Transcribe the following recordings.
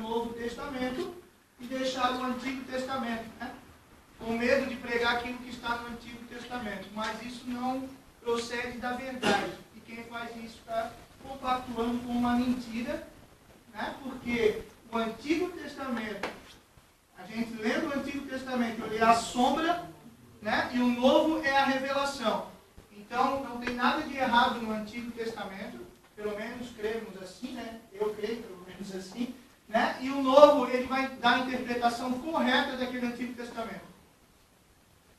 Novo Testamento e deixaram o Antigo Testamento, né? Com medo de pregar aquilo que está no Antigo Testamento. Mas isso não procede da verdade. E quem faz isso está compactuando com uma mentira, né? Porque o Antigo Testamento, a gente lendo o Antigo Testamento, ele é a sombra, né? E o Novo é a revelação. Então, não tem nada de errado no Antigo Testamento, pelo menos cremos assim, né? Eu creio pelo menos assim, né? E o Novo, ele vai dar a interpretação correta daquele Antigo Testamento.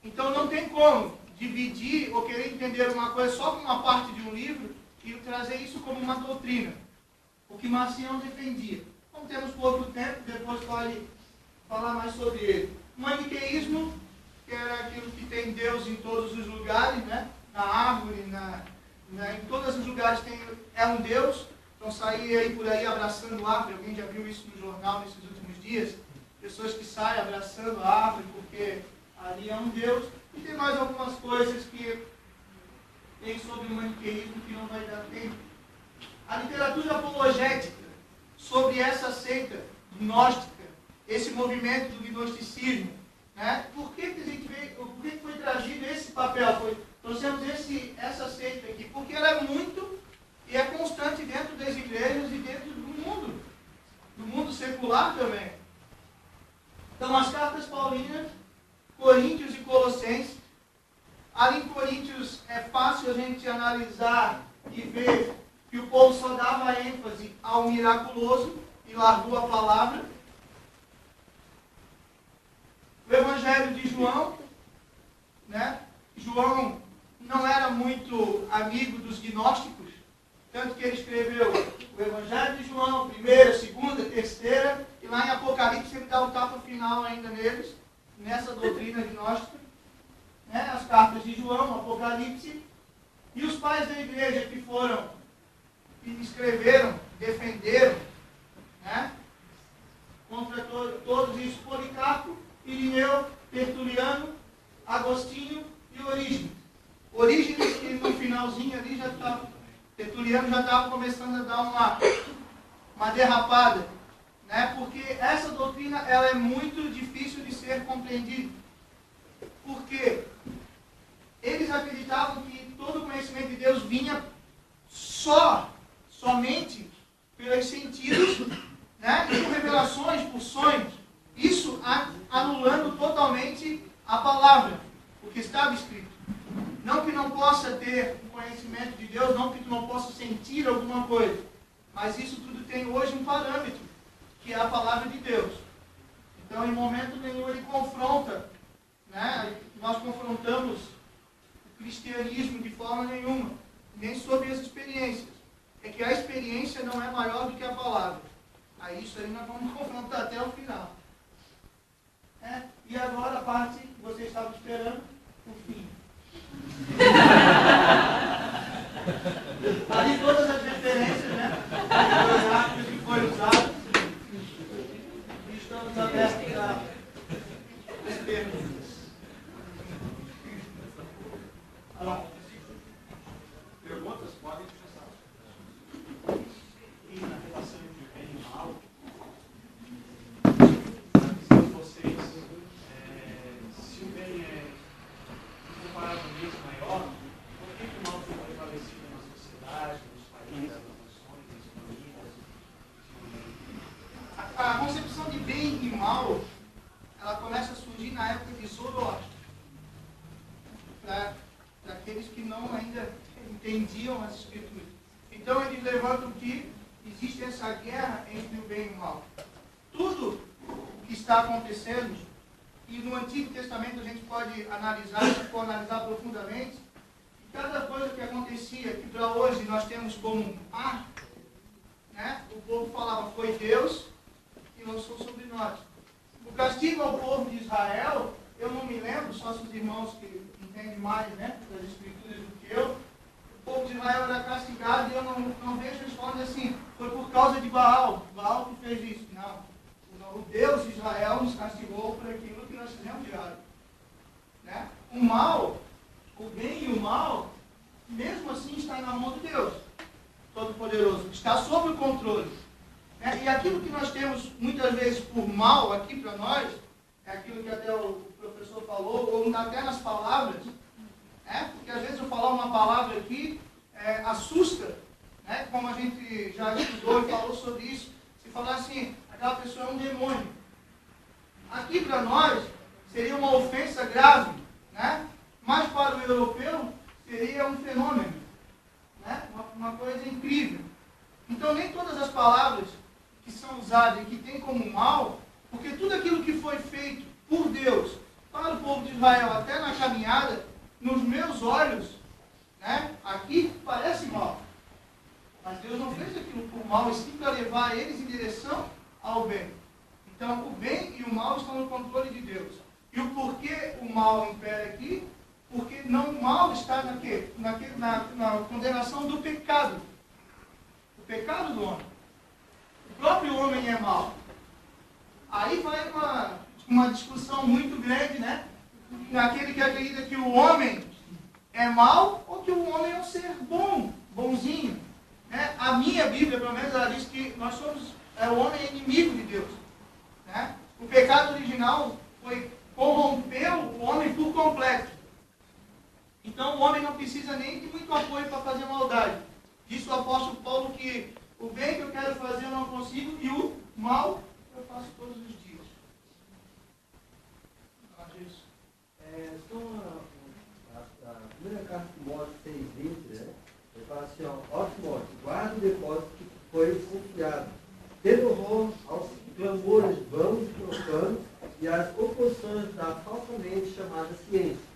Então, não tem como dividir ou querer entender uma coisa só com uma parte de um livro e trazer isso como uma doutrina. O que Marcião defendia. Como temos pouco tempo, depois pode falar mais sobre ele. O maniqueísmo, que era aquilo que tem Deus em todos os lugares, né? Na árvore, em todos os lugares é um Deus. Então sair aí por aí abraçando árvore. Alguém já viu isso no jornal nesses últimos dias? Pessoas que saem abraçando a árvore porque ali é um Deus. E tem mais algumas coisas que tem sobre o maniqueísmo que não vai dar tempo. A literatura apologética sobre essa seita gnóstica, esse movimento do gnosticismo, né? Por que a gente por que foi trazido esse papel? Trouxemos essa seita aqui, porque ela é muito e é constante dentro das igrejas e dentro do mundo secular também. Então, as cartas paulinas, Coríntios e Colossenses. Ali em Coríntios é fácil a gente analisar e ver que o povo só dava ênfase ao miraculoso e largou a palavra. O Evangelho de João, né? João não era muito amigo dos gnósticos, tanto que ele escreveu o Evangelho de João, primeira, segunda, terceira, e lá em Apocalipse ele dá o tapa final ainda neles, nessa doutrina gnóstica, né? As cartas de João, Apocalipse, e os pais da igreja que escreveram, defenderam, né? Contra todos isso, Policarpo, Irineu, Tertuliano, Agostinho e Orígenes. Orígenes que no finalzinho ali já estava, Tertuliano já estava começando a dar uma derrapada, né? Porque essa doutrina ela é muito difícil de ser compreendida. Porque eles acreditavam que todo o conhecimento de Deus vinha somente pelos sentidos, né? E por revelações, por sonhos. Isso anulando totalmente a palavra, o que estava escrito. Não que não possa ter um conhecimento de Deus, não que tu não possa sentir alguma coisa, mas isso tudo tem hoje um parâmetro, que é a palavra de Deus. Então, em momento nenhum, ele confronta, né? Nós confrontamos o cristianismo de forma nenhuma, nem sobre as experiências. É que a experiência não é maior do que a palavra. Aí isso aí nós vamos confrontar até o final. E agora a parte que você estava esperando, o fim. Ali todas as referências, né? Que foi usado. E estamos abertos a perguntas. Perguntas podem começar. E na relação entre bem e mal, na visão de vocês, se o bem é incomparavelmente maior, por que o mal foi prevalecido na sociedade, nos países, nas nações, nas famílias? A concepção de bem e mal, ela começa a surgir na época de Zoroastro. Para aqueles que não ainda entendiam as escrituras. Então eles levantam que existe essa guerra entre o bem e o mal. Tudo que está acontecendo, e no Antigo Testamento a gente pode analisar, se for analisar profundamente, e cada coisa que acontecia, que para hoje nós temos como né? O povo falava, foi Deus que lançou sobre nós. O castigo ao povo de Israel, eu não me lembro, só se os irmãos que entendem mais, né, das escrituras do que eu, o povo de Israel era castigado e eu não vejo eles falando assim, foi por causa de Baal que fez isso. Não. O Deus de Israel nos castigou por aquilo que nós fizemos de errado. Né? O mal, o bem e o mal, mesmo assim está na mão de Deus Todo-Poderoso. Está sob o controle. E aquilo que nós temos muitas vezes por mal aqui para nós, é aquilo que até o professor falou, ou até nas palavras, porque às vezes eu falar uma palavra aqui assusta, como a gente já estudou e falou sobre isso. Se falar assim, aquela pessoa é um demônio. Aqui para nós seria uma ofensa grave, mas para o europeu seria um fenômeno, uma coisa incrível. Então nem todas as palavras que são usadas e que tem como mal, porque tudo aquilo que foi feito por Deus para o povo de Israel até na caminhada, nos meus olhos, aqui parece mal. Mas Deus não fez aquilo por mal, e sim para levar eles em direção ao bem. Então o bem e o mal estão no controle de Deus. E o porquê o mal impera aqui? Porque não, o mal está na condenação do pecado. O pecado do homem. O próprio homem é mau. Aí vai uma discussão muito grande, naquele que acredita que o homem é mau ou que o homem é um ser bom, bonzinho. A minha Bíblia, pelo menos, ela diz que o homem é inimigo de Deus. O pecado original corrompeu o homem por completo. Então o homem não precisa nem de muito apoio para fazer maldade. Diz o apóstolo Paulo que o bem que eu quero fazer eu não consigo e o mal eu faço todos os dias. A primeira carta de Timóteo 6:20, ele fala assim, ó Timóteo, guarda o depósito que foi confiado, tendo horror aos clamores vãos e profanos e às oposições da falsamente chamada ciência.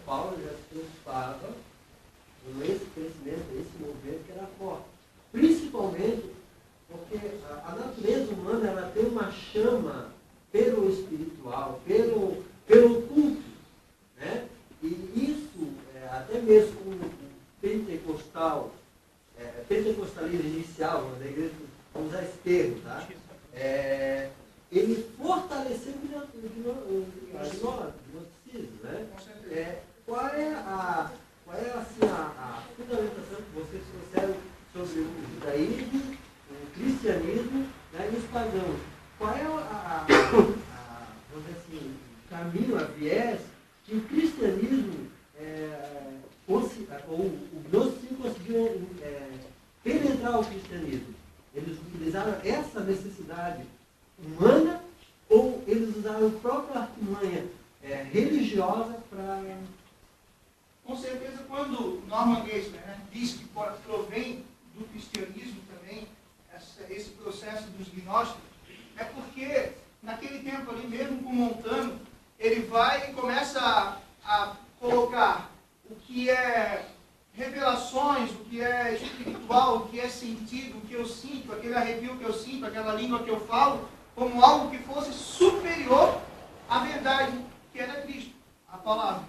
Paulo já se preocupava com esse crescimento, esse movimento que era forte. Principalmente porque a natureza humana ela tem uma chama pelo espiritual, pelo culto. E isso, até mesmo com o pentecostalismo inicial, da igreja, vamos usar esse termo, tá? Ele fortaleceu o gnosticismo, qual é a fundamentação que vocês trouxeram sobre o judaísmo, o cristianismo e os pagãos? Qual é vamos dizer assim, o caminho, a viés que o cristianismo ou o gnosticismo conseguiu penetrar o cristianismo? Eles utilizaram essa necessidade humana ou eles usaram a própria artimanha religiosa para... Com certeza, quando Norman Geisler diz que provém do cristianismo também esse processo dos gnósticos, é porque naquele tempo ali mesmo com Montano, ele vai e começa a colocar o que é revelações, o que é espiritual, o que é sentido, o que eu sinto, aquele arrepio que eu sinto, aquela língua que eu falo, como algo que fosse superior à verdade, que era Cristo, a palavra.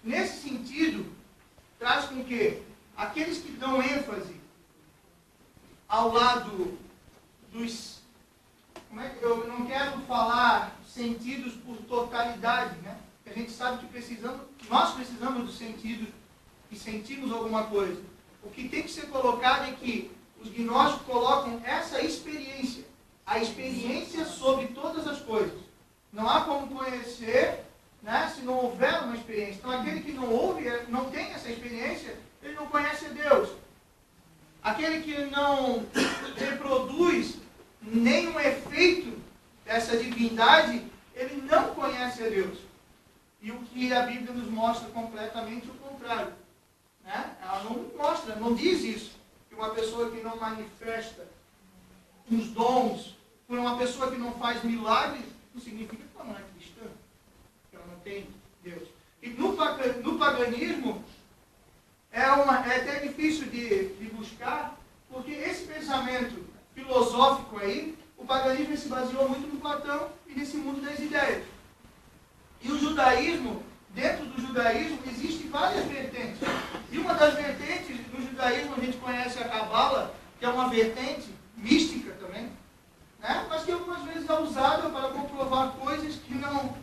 Nesse sentido, traz com que aqueles que dão ênfase ao lado dos... eu não quero falar sentidos por totalidade, a gente sabe que nós precisamos dos sentidos e sentimos alguma coisa. O que tem que ser colocado é que os gnósticos colocam essa experiência, a experiência sobre todas as coisas. Não há como conhecer, se não houver uma experiência. Então aquele que não ouve, não tem essa experiência, ele não conhece Deus. Aquele que não reproduz nenhum efeito dessa divindade, ele não conhece a Deus. E o que a Bíblia nos mostra completamente o contrário. Ela não mostra, não diz isso. Que uma pessoa que não manifesta os dons, por uma pessoa que não faz milagres, não significa que ela não é cristã, que ela não tem Deus. E no paganismo, é até difícil de buscar, porque esse pensamento filosófico aí, o paganismo se baseou muito no Platão e nesse mundo das ideias. E o judaísmo, dentro do judaísmo, existem várias vertentes. E uma das vertentes do judaísmo, a gente conhece a Cabala, que é uma vertente mística também, mas que algumas vezes é usada para comprovar coisas que não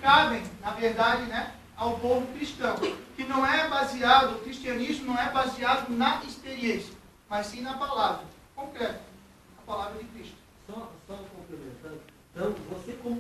cabem, na verdade, ao povo cristão. Que não é baseado, o cristianismo não é baseado na experiência, mas sim na palavra concreta. a palavra de Cristo. Só complementando. Então, você como